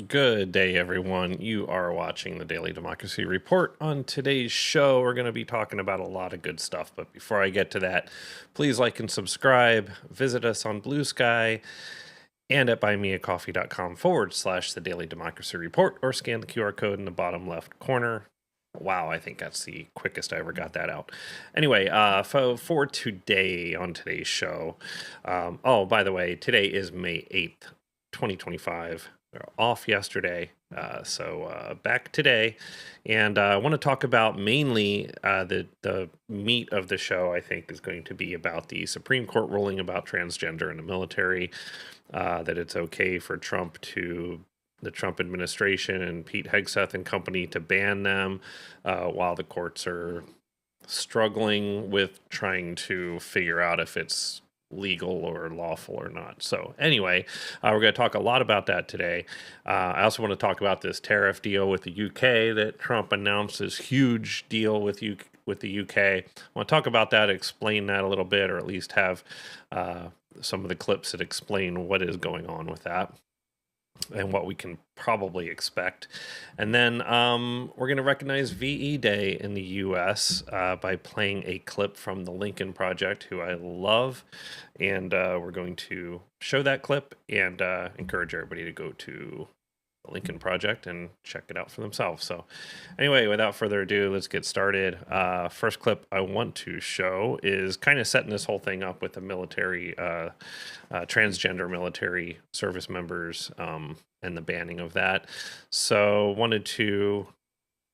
Good day, everyone. You are watching the Daily Democracy Report. On today's show, we're going to be talking about a lot of good stuff. But before I get to that, please like and subscribe. Visit us on Blue Sky and at buymeacoffee.com/the Daily Democracy Report, or scan the QR code in the bottom left corner. Wow, I think that's the quickest I ever got that out. Anyway, for today, on today's show, oh, by the way, today is May 8th, 2025. We're off yesterday, so back today. And I want to talk about mainly the meat of the show, I think, is going to be about the Supreme Court ruling about transgender in the military, that it's okay for the Trump administration and Pete Hegseth and company to ban them, while the courts are struggling with trying to figure out if it's legal or lawful or not. So anyway, we're going to talk a lot about that today. I also want to talk about this tariff deal with the UK that Trump announced, this huge deal with the UK. I want to talk about that, explain that a little bit, or at least have some of the clips that explain what is going on with that and what we can probably expect. And then we're going to recognize VE Day in the U.S. By playing a clip from the Lincoln Project, who I love. And we're going to show that clip and encourage everybody to go to the Lincoln Project and check it out for themselves. So anyway, without further ado, let's get started. First clip I want to show is kind of setting this whole thing up with the military, transgender military service members, and the banning of that. So wanted to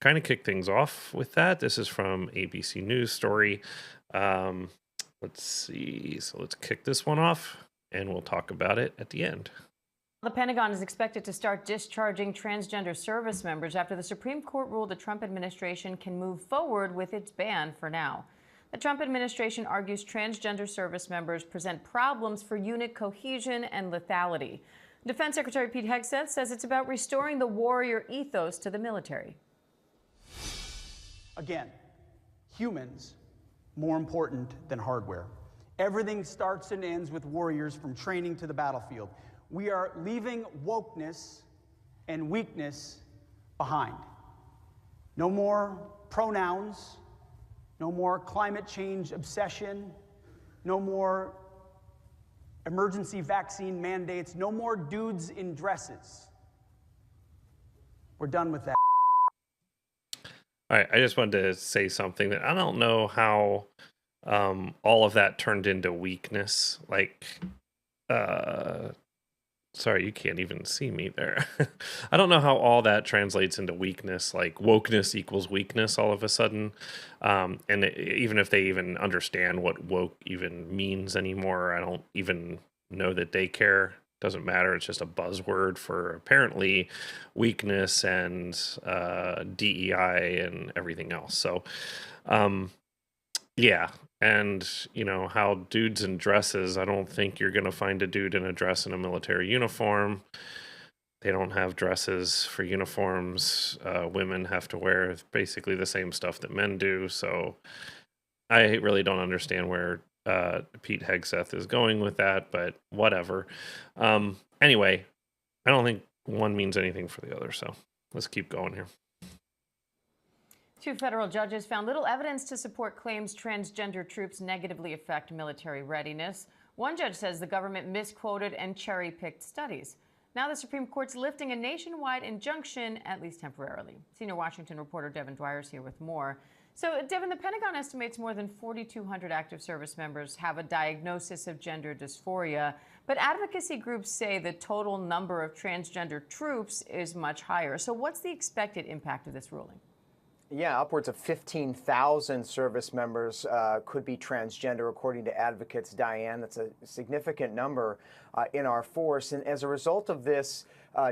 kind of kick things off with that. This is from ABC News story. Let's see. So let's kick this one off and we'll talk about it at the end. The Pentagon is expected to start discharging transgender service members after the Supreme Court ruled the Trump administration can move forward with its ban for now. The Trump administration argues transgender service members present problems for unit cohesion and lethality. Defense Secretary Pete Hegseth says it's about restoring the warrior ethos to the military. Again, humans more important than hardware. Everything starts and ends with warriors from training to the battlefield. We are leaving wokeness and weakness behind. No more pronouns, no more climate change obsession, no more emergency vaccine mandates, no more dudes in dresses. We're done with that. All right, I just wanted to say something that I don't know how all of that turned into weakness. Like, sorry, you can't even see me there. I don't know how all that translates into weakness, like wokeness equals weakness all of a sudden. Even if they even understand what woke even means anymore, I don't even know that they care. Doesn't matter. It's just a buzzword for apparently weakness and DEI and everything else. So, yeah. And, you know, how dudes in dresses, I don't think you're going to find a dude in a dress in a military uniform. They don't have dresses for uniforms. Women have to wear basically the same stuff that men do. So I really don't understand where Pete Hegseth is going with that, but whatever. Anyway, I don't think one means anything for the other. So let's keep going here. Two federal judges found little evidence to support claims transgender troops negatively affect military readiness. One judge says the government misquoted and cherry-picked studies. Now the Supreme Court's lifting a nationwide injunction, at least temporarily. Senior Washington reporter Devin Dwyer is here with more. So, Devin, the Pentagon estimates more than 4,200 active service members have a diagnosis of gender dysphoria, but advocacy groups say the total number of transgender troops is much higher. So what's the expected impact of this ruling? Yeah, upwards of 15,000 service members could be transgender, according to advocates. Diane, that's a significant number in our force. And as a result of this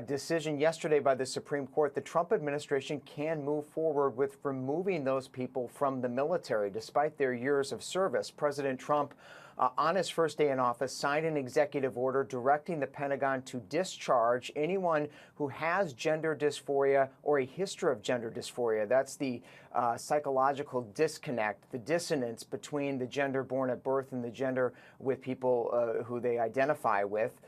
decision yesterday by the Supreme Court, the Trump administration can move forward with removing those people from the military, despite their years of service. President Trump, on his first day in office, signed an executive order directing the Pentagon to discharge anyone who has gender dysphoria or a history of gender dysphoria. That's the psychological disconnect, the dissonance between the gender born at birth and the gender with people who they identify with.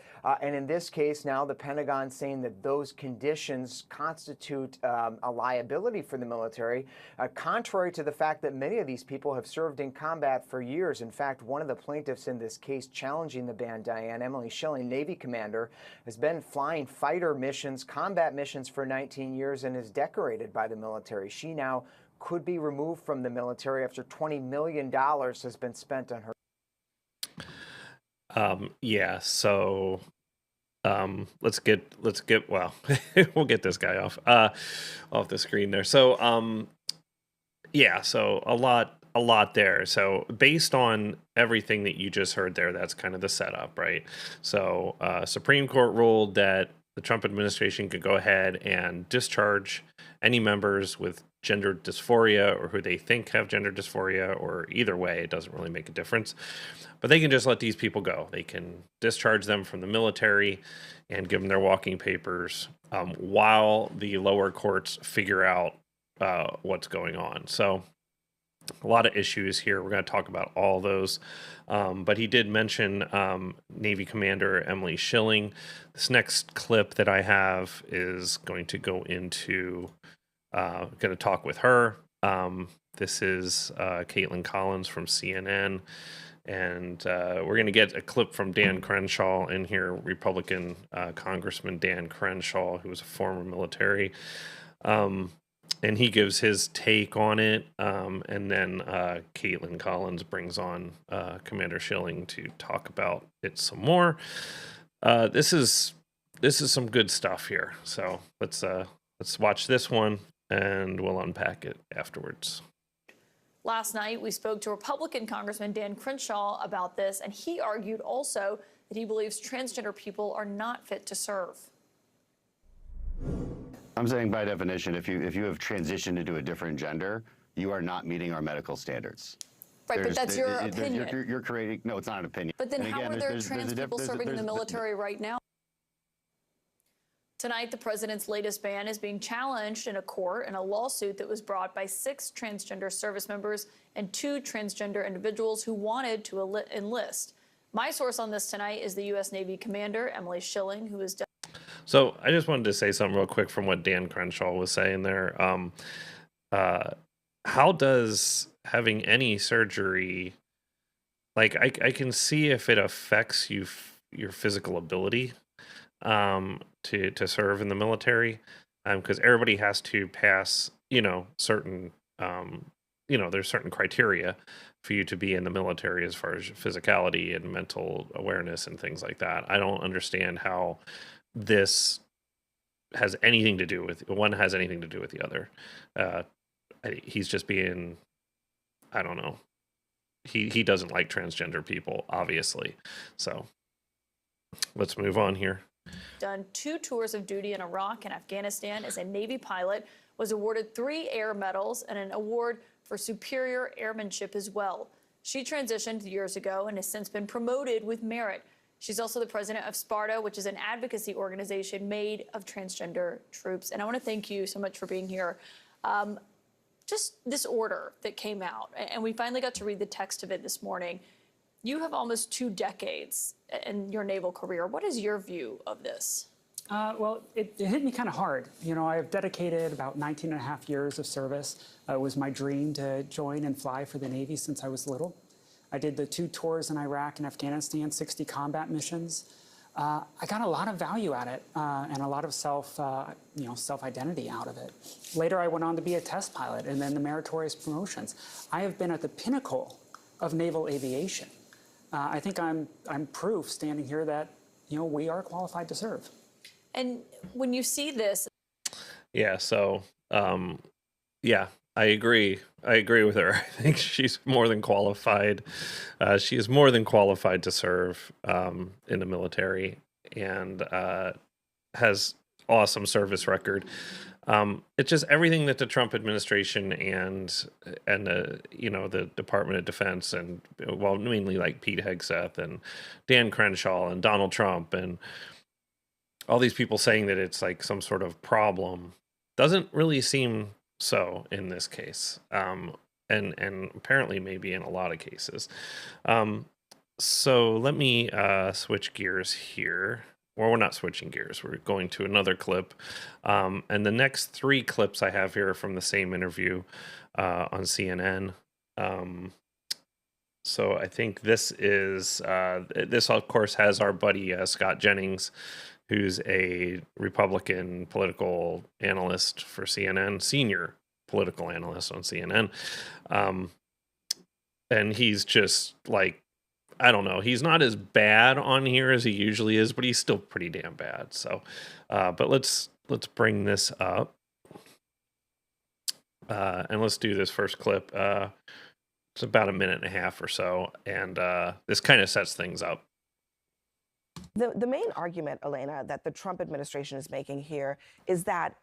And in this case, now the Pentagon saying that those conditions constitute a liability for the military, contrary to the fact that many of these people have served in combat for years. In fact, one of the plaintiffs in this case challenging the ban, Diane, Emily Schilling, Navy commander, has been flying fighter missions, combat missions for 19 years and is decorated by the military. She now could be removed from the military after $20 million has been spent on her. Yeah, so let's get well, we'll get this guy off the screen there. So yeah, so a lot there. So based on everything that you just heard there, that's kind of the setup, right? So Supreme Court ruled that the Trump administration could go ahead and discharge any members with gender dysphoria or who they think have gender dysphoria, or either way, it doesn't really make a difference. But they can just let these people go. They can discharge them from the military and give them their walking papers while the lower courts figure out what's going on. So a lot of issues here. We're going to talk about all those. But he did mention Navy Commander Emily Schilling. This next clip that I have is going to go into, going to talk with her. This is Caitlin Collins from CNN. And we're going to get a clip from Dan Crenshaw in here, Republican Congressman Dan Crenshaw, who was a former military. And he gives his take on it, and then Caitlin Collins brings on Commander Schilling to talk about it some more. This is some good stuff here. So let's watch this one, and we'll unpack it afterwards. Last night, we spoke to Republican Congressman Dan Crenshaw about this, and he argued also that he believes transgender people are not fit to serve. I'm saying by definition, if you have transitioned into a different gender, you are not meeting our medical standards. Right, but that's your opinion. You're creating, no, it's not an opinion. But then how are there trans people serving in the military right now? Tonight, the president's latest ban is being challenged in a court in a lawsuit that was brought by 6 transgender service members and 2 transgender individuals who wanted to enlist. My source on this tonight is the U.S. Navy commander, Emily Schilling, who is... So I just wanted to say something real quick from what Dan Crenshaw was saying there. How does having any surgery, like I can see if it affects your physical ability to serve in the military, because everybody has to pass, certain, there's certain criteria for you to be in the military as far as physicality and mental awareness and things like that. I don't understand how this has anything to do with one has anything to do with the other. He's just being, I don't know. He doesn't like transgender people, obviously. So let's move on here. Done 2 tours of duty in Iraq and Afghanistan as a Navy pilot, was awarded 3 air medals and an award for superior airmanship as well. She transitioned years ago and has since been promoted with merit. She's also the president of Sparta, which is an advocacy organization made of transgender troops. And I want to thank you so much for being here. Just this order that came out, and we finally got to read the text of it this morning. You have almost 2 decades in your naval career. What is your view of this? Well, it hit me kind of hard. I've dedicated about 19 and a half years of service. It was my dream to join and fly for the Navy since I was little. I did the 2 tours in Iraq and Afghanistan, 60 combat missions. I got a lot of value at it and a lot of self-identity out of it. Later, I went on to be a test pilot and then the meritorious promotions. I have been at the pinnacle of naval aviation. I think I'm proof standing here that we are qualified to serve. And when you see this, Yeah. So, yeah, I agree. I agree with her. I think she's more than qualified. She is more than qualified to serve in the military, and has awesome service record. It's just everything that the Trump administration and the Department of Defense and mainly like Pete Hegseth and Dan Crenshaw and Donald Trump and all these people saying that it's like some sort of problem doesn't really seem so in this case, and apparently maybe in a lot of cases. So let me switch gears here. Well, we're not switching gears. We're going to another clip, and the next 3 clips I have here are from the same interview on CNN. So I think this is this of course has our buddy Scott Jennings, who's a Republican political analyst for CNN, senior political analyst on CNN. And he's just like, I don't know, he's not as bad on here as he usually is, but he's still pretty damn bad. So, but let's bring this up. And let's do this first clip. It's about a minute and a half or so. And this kind of sets things up. The main argument, Elena, that the Trump administration is making here is that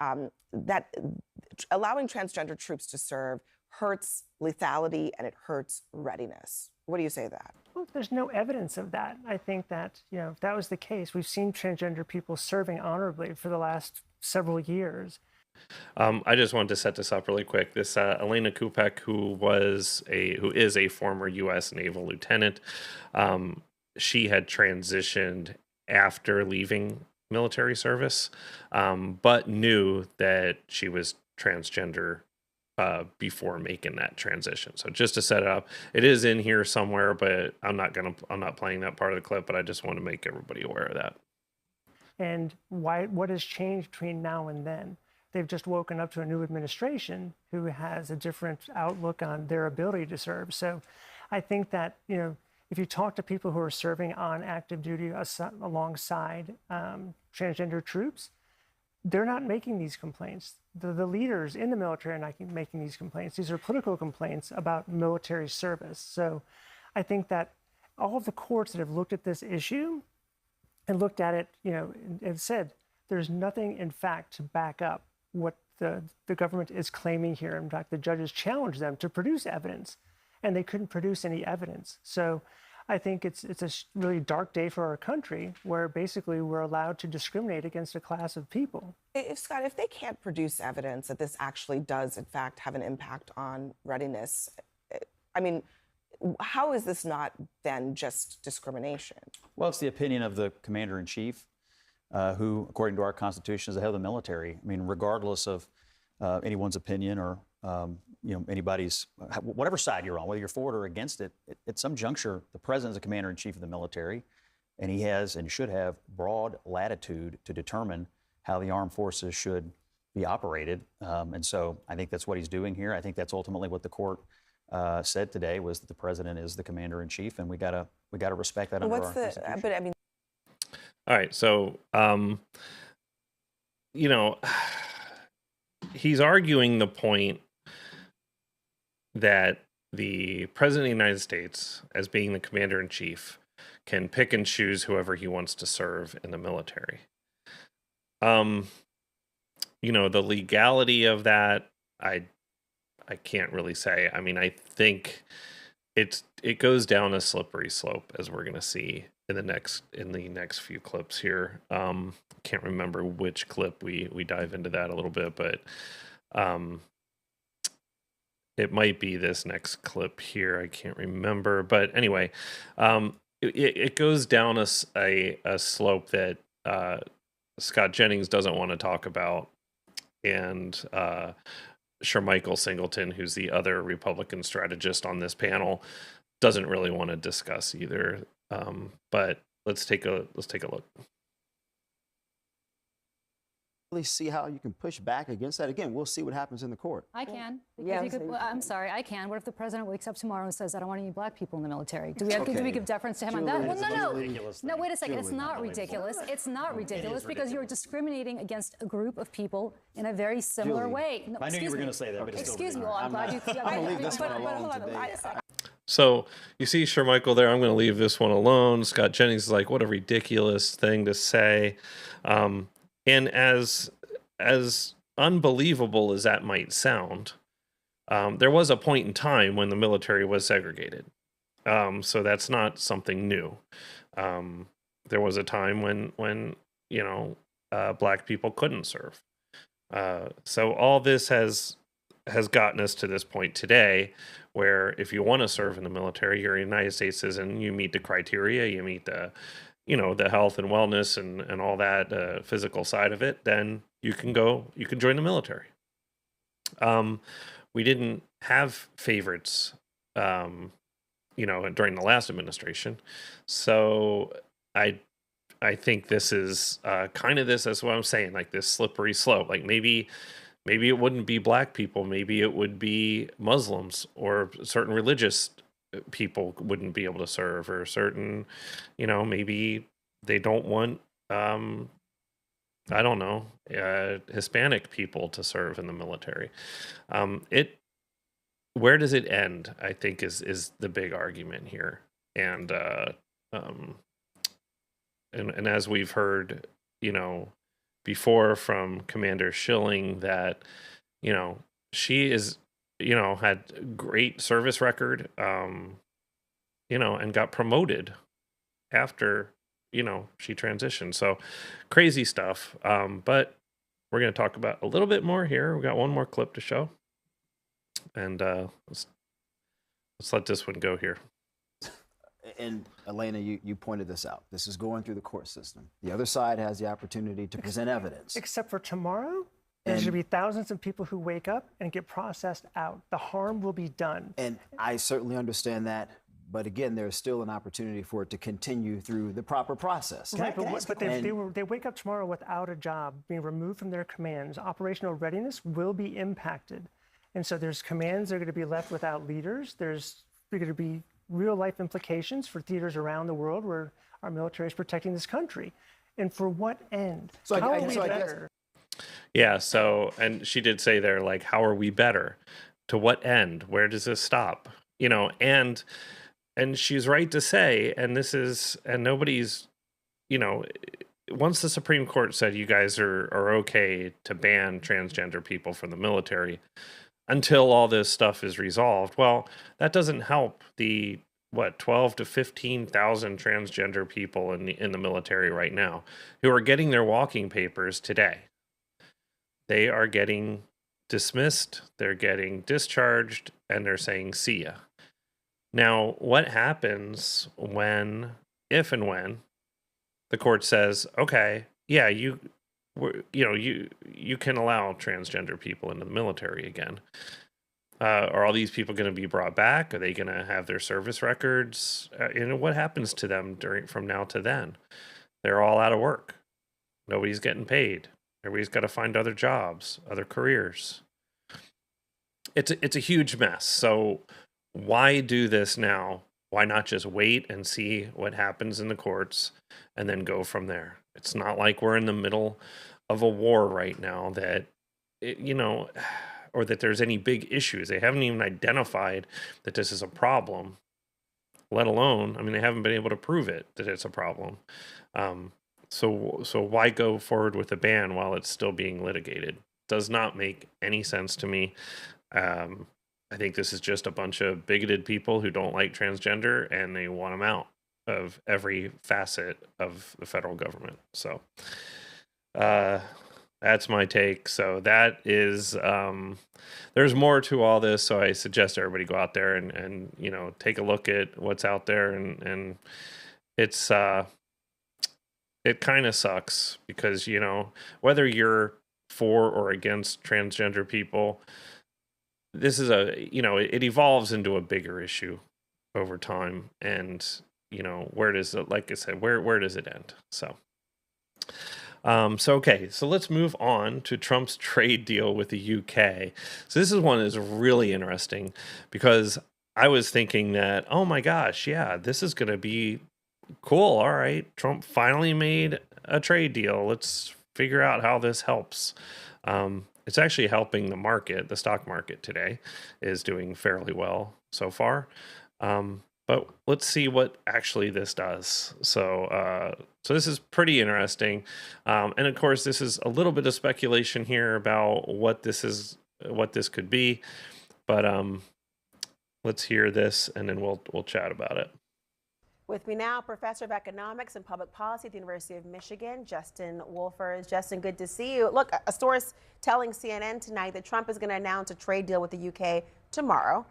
that allowing transgender troops to serve hurts lethality and it hurts readiness. What do you say to that? Well, there's no evidence of that. I think that, if that was the case, we've seen transgender people serving honorably for the last several years. I just wanted to set this up really quick. This Elena Kupek, who is a former U.S. naval lieutenant, she had transitioned after leaving military service, but knew that she was transgender before making that transition. So just to set it up, it is in here somewhere, but I'm not playing that part of the clip, but I just want to make everybody aware of that. And what has changed between now and then? They've just woken up to a new administration who has a different outlook on their ability to serve. So I think that, if you talk to people who are serving on active duty alongside transgender troops, they're not making these complaints. The leaders in the military are not making these complaints. These are political complaints about military service. So I think that all of the courts that have looked at this issue and looked at it, and said there's nothing in fact to back up what the government is claiming here. In fact, the judges challenged them to produce evidence, and they couldn't produce any evidence. So I think it's a really dark day for our country, where basically we're allowed to discriminate against a class of people. Scott, if they can't produce evidence that this actually does, in fact, have an impact on readiness, I mean, how is this not then just discrimination? Well, it's the opinion of the commander-in-chief, who, according to our Constitution, is the head of the military. I mean, regardless of anyone's opinion or anybody's, whatever side you're on, whether you're for it or against it, at some juncture, the president is the commander-in-chief of the military, and he has and should have broad latitude to determine how the armed forces should be operated. And so I think that's what he's doing here. I think that's ultimately what the court said today, was that the president is the commander-in-chief, and we gotta respect that. Well, under our Constitution. but I mean. All right, so he's arguing the point that the president of the United States, as being the commander-in-chief, can pick and choose whoever he wants to serve in the military. The legality of that, I can't really say. I mean, I think it goes down a slippery slope, as we're going to see in the next few clips here. Can't remember which clip we dive into that a little bit, but it might be this next clip here. I can't remember, but anyway, it goes down a slope that Scott Jennings doesn't want to talk about, and Michael Singleton, who's the other Republican strategist on this panel, doesn't really want to discuss either. But let's take a look. Really see how you can push back against that. Again, we'll see what happens in the court. I can. Yeah, Because well, I'm sorry, I can. What if the president wakes up tomorrow and says, I don't want any black people in the military? Do we give deference to him on that? Well, no, wait a second. It's not ridiculous. It's not ridiculous because you're discriminating against a group of people in a very similar way. No, I knew you were going to say that, but it's excuse still me. Well, I'm glad you. I'm going to leave this one alone today. So you see Shermichael there. I'm going to leave this one alone. Scott Jennings is like, what a ridiculous thing to say. And as unbelievable as that might sound, there was a point in time when the military was segregated. So that's not something new. There was a time when black people couldn't serve. So all this has gotten us to this point today, where if you want to serve in the military, you're a United States citizen, you meet the criteria, you meet the health and wellness and all that physical side of it, then you can join the military. We didn't have favorites, during the last administration. So I think this is kind of that's what I'm saying, like this slippery slope. Like maybe it wouldn't be black people, maybe it would be Muslims or certain religious people wouldn't be able to serve, or certain, maybe they don't want, I don't know, Hispanic people to serve in the military. Where does it end, I think is the big argument here. And as we've heard, before from Commander Schilling, that, she is, had great service record, and got promoted after, she transitioned. So crazy stuff. But we're going to talk about a little bit more here. We got one more clip to show, and let's let this one go here. And Elena, you pointed this out. This is going through the court system. The other side has the opportunity to present evidence. Except for tomorrow, there's going to be thousands of people who wake up and get processed out. The harm will be done. And I certainly understand that. But again, there's still an opportunity for it to continue through the proper process. Right, but they wake up tomorrow without a job, being removed from their commands. Operational readiness will be impacted. And so there's commands that are going to be left without leaders. There's going to be real life implications for theaters around the world where our military is protecting this country. And for what end? How are we better? Yeah, so, and she did say there, like, how are we better? To what end? Where does this stop? And she's right to say, and nobody's, once the Supreme Court said you guys are okay to ban transgender people from the military until all this stuff is resolved, well, that doesn't help the 12 to 15,000 transgender people in the military right now who are getting their walking papers today. They are getting dismissed, they're getting discharged, and they're saying see ya. Now, what happens if and when the court says, okay, yeah, you can allow transgender people into the military again? Are all these people going to be brought back? Are they going to have their service records? What happens to them from now to then? They're all out of work. Nobody's getting paid. Everybody's got to find other jobs, other careers. It's a huge mess. So why do this now? Why not just wait and see what happens in the courts and then go from there? It's not like we're in the middle of a war right now or that there's any big issues. They haven't even identified that this is a problem, let alone, they haven't been able to prove it, that it's a problem. So why go forward with a ban while it's still being litigated? Does not make any sense to me. I think this is just a bunch of bigoted people who don't like transgender, and they want them out of every facet of the federal government. So that's my take. So that is, there's more to all this. So I suggest everybody go out there and take a look at what's out there. And it's, it kind of sucks because, whether you're for or against transgender people, this is it evolves into a bigger issue over time. And where does it, like I said, where does it end? So. So let's move on to Trump's trade deal with the UK. So this is one that's really interesting because I was thinking that, oh my gosh, yeah, this is going to be cool. All right, Trump finally made a trade deal. Let's figure out how this helps. It's actually helping the market. The stock market today is doing fairly well so far. But let's see what actually this does. So this is pretty interesting. And of course, this is a little bit of speculation here about what this could be. But let's hear this, and then we'll chat about it. With me now, Professor of Economics and Public Policy at the University of Michigan, Justin Wolfers. Justin, good to see you. Look, a source telling CNN tonight that Trump is going to announce a trade deal with the UK tomorrow.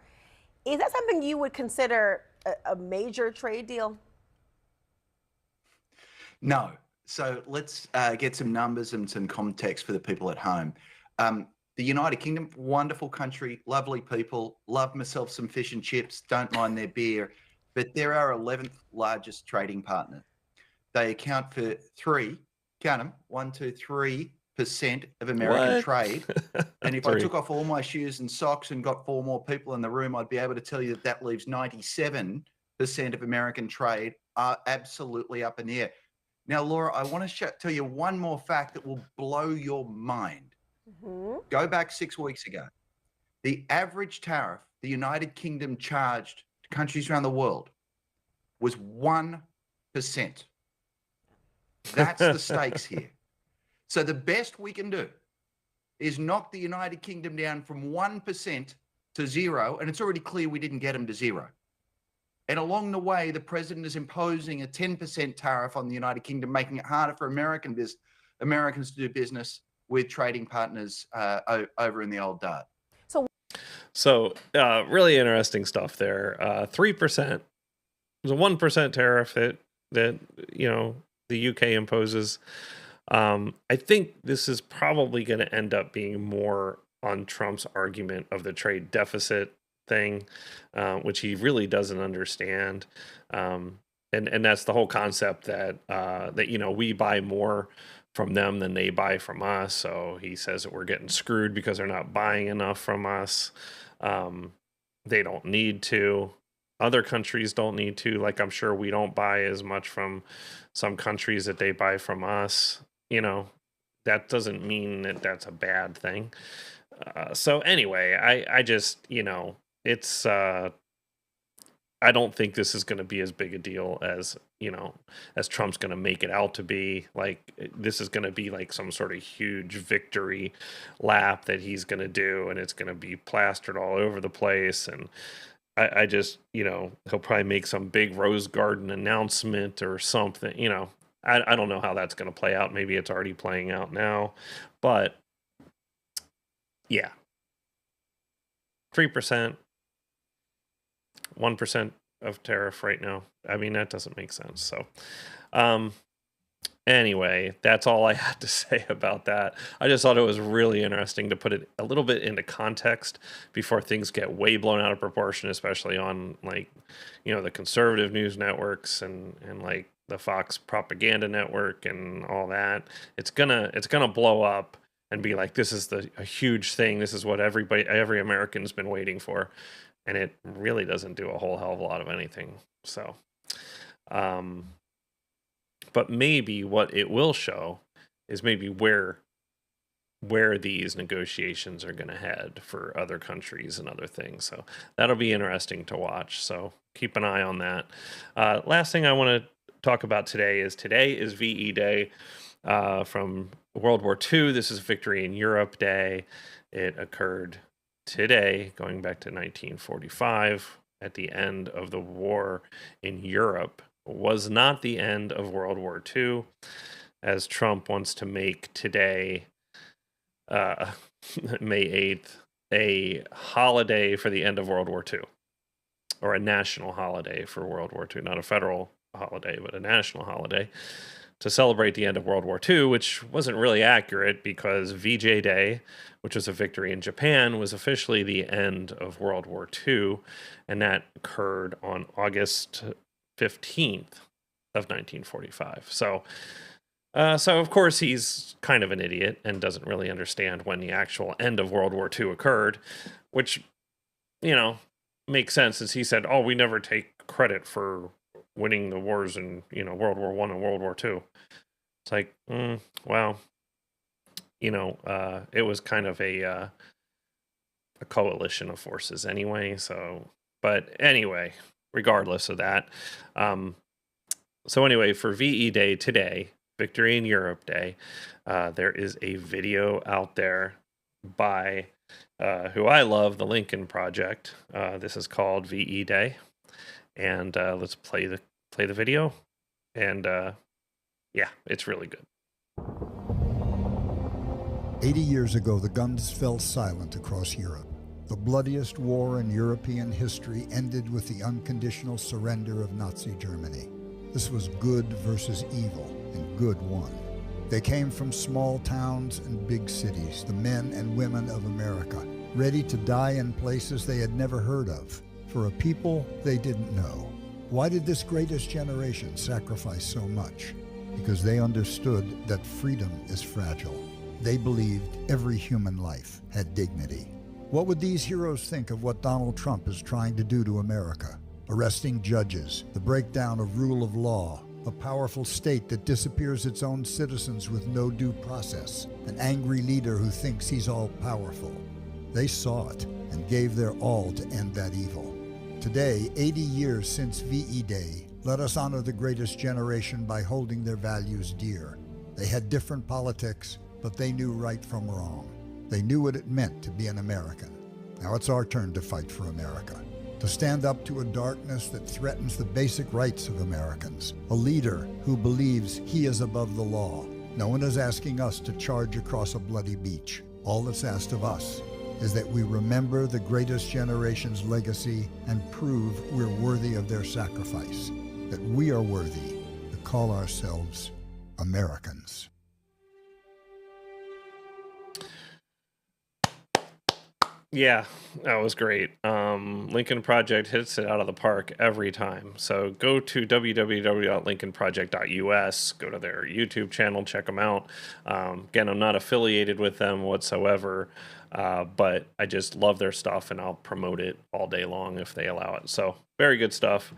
Is that something you would consider a major trade deal? No. So let's get some numbers and some context for the people at home. The United Kingdom, wonderful country, lovely people, love myself some fish and chips, don't mind their beer, but they're our 11th largest trading partner. They account for 3% of American trade. And if I took off all my shoes and socks and got 4 more people in the room, I'd be able to tell you that leaves 97% of American trade are absolutely up in the air. Now, Laura, I want to tell you one more fact that will blow your mind. Go back 6 weeks ago. The average tariff the United Kingdom charged to countries around the world was 1%. That's the stakes here. So the best we can do is knock the United Kingdom down from 1% to 0, and it's already clear we didn't get them to 0. And along the way, the president is imposing a 10% tariff on the United Kingdom, making it harder for Americans to do business with trading partners over in the old Dart. So really interesting stuff there. 3%. It was a 1% tariff that the UK imposes. I think this is probably going to end up being more on Trump's argument of the trade deficit thing, which he really doesn't understand. And that's the whole concept that we buy more from them than they buy from us. So he says that we're getting screwed because they're not buying enough from us. They don't need to. Other countries don't need to. Like, I'm sure we don't buy as much from some countries that they buy from us. That doesn't mean that that's a bad thing. So anyway, I just, it's, I don't think this is going to be as big a deal as Trump's going to make it out to be. Like, this is going to be like some sort of huge victory lap that he's going to do, and it's going to be plastered all over the place. And I just, he'll probably make some big Rose Garden announcement or something, I don't know how that's going to play out. Maybe it's already playing out now, but yeah, 3%, 1% of tariff right now. I mean, that doesn't make sense. So, anyway, that's all I had to say about that. I just thought it was really interesting to put it a little bit into context before things get way blown out of proportion, especially on the conservative news networks and like the Fox propaganda network and all that. It's gonna blow up and be like, this is a huge thing. This is what every American's been waiting for. And it really doesn't do a whole hell of a lot of anything. So, but maybe what it will show is maybe where these negotiations are going to head for other countries and other things. So that'll be interesting to watch. So keep an eye on that. Last thing I want to talk about today is VE Day from World War II. This is Victory in Europe Day. It occurred today, going back to 1945, at the end of the war in Europe. Was not the end of World War II, as Trump wants to make today, May 8th, a holiday for the end of World War II, or a national holiday for World War II, not a federal holiday, but a national holiday to celebrate the end of World War II, which wasn't really accurate because VJ Day, which was a victory in Japan, was officially the end of World War II, and that occurred on August 15th of 1945. So of course he's kind of an idiot and doesn't really understand when the actual end of World War II occurred, which, makes sense, as he said, "Oh, we never take credit for winning the wars in, World War I and World War II." It's like, well, it was kind of a coalition of forces anyway. So, but anyway, regardless of that. So anyway, for VE Day today, Victory in Europe Day, there is a video out there by who I love, the Lincoln Project. This is called VE Day, and let's play the video. And yeah, it's really good. 80 years ago, the guns fell silent across Europe. The bloodiest war in European history ended with the unconditional surrender of Nazi Germany. This was good versus evil, and good won. They came from small towns and big cities, the men and women of America, ready to die in places they had never heard of, for a people they didn't know. Why did this greatest generation sacrifice so much? Because they understood that freedom is fragile. They believed every human life had dignity. What would these heroes think of what Donald Trump is trying to do to America? Arresting judges, the breakdown of rule of law, a powerful state that disappears its own citizens with no due process, an angry leader who thinks he's all powerful. They saw it and gave their all to end that evil. Today, 80 years since VE Day, let us honor the greatest generation by holding their values dear. They had different politics, but they knew right from wrong. They knew what it meant to be an American. Now it's our turn to fight for America, to stand up to a darkness that threatens the basic rights of Americans, a leader who believes he is above the law. No one is asking us to charge across a bloody beach. All that's asked of us is that we remember the greatest generation's legacy and prove we're worthy of their sacrifice, that we are worthy to call ourselves Americans. Yeah, that was great. Lincoln Project hits it out of the park every time. So go to www.lincolnproject.us, go to their YouTube channel, check them out. Again, I'm not affiliated with them whatsoever, but I just love their stuff, and I'll promote it all day long if they allow it. So very good stuff.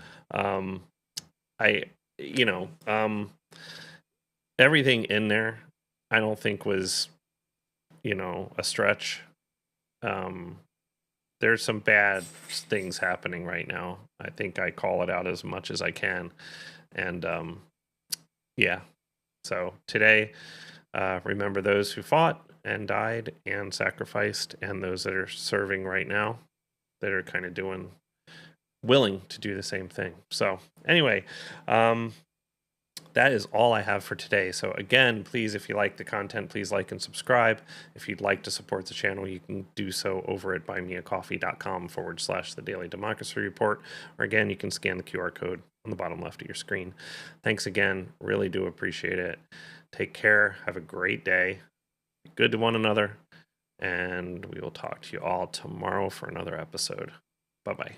Everything in there, I don't think was, a stretch. There's some bad things happening right now. I think I call it out as much as I can. And yeah, so today, remember those who fought and died and sacrificed, and those that are serving right now that are kind of willing to do the same thing. So anyway, that is all I have for today. So again, please, if you like the content, please like and subscribe. If you'd like to support the channel, you can do so over at buymeacoffee.com/The Daily Democracy Report. Or again, you can scan the QR code on the bottom left of your screen. Thanks again. Really do appreciate it. Take care. Have a great day. Be good to one another. And we will talk to you all tomorrow for another episode. Bye-bye.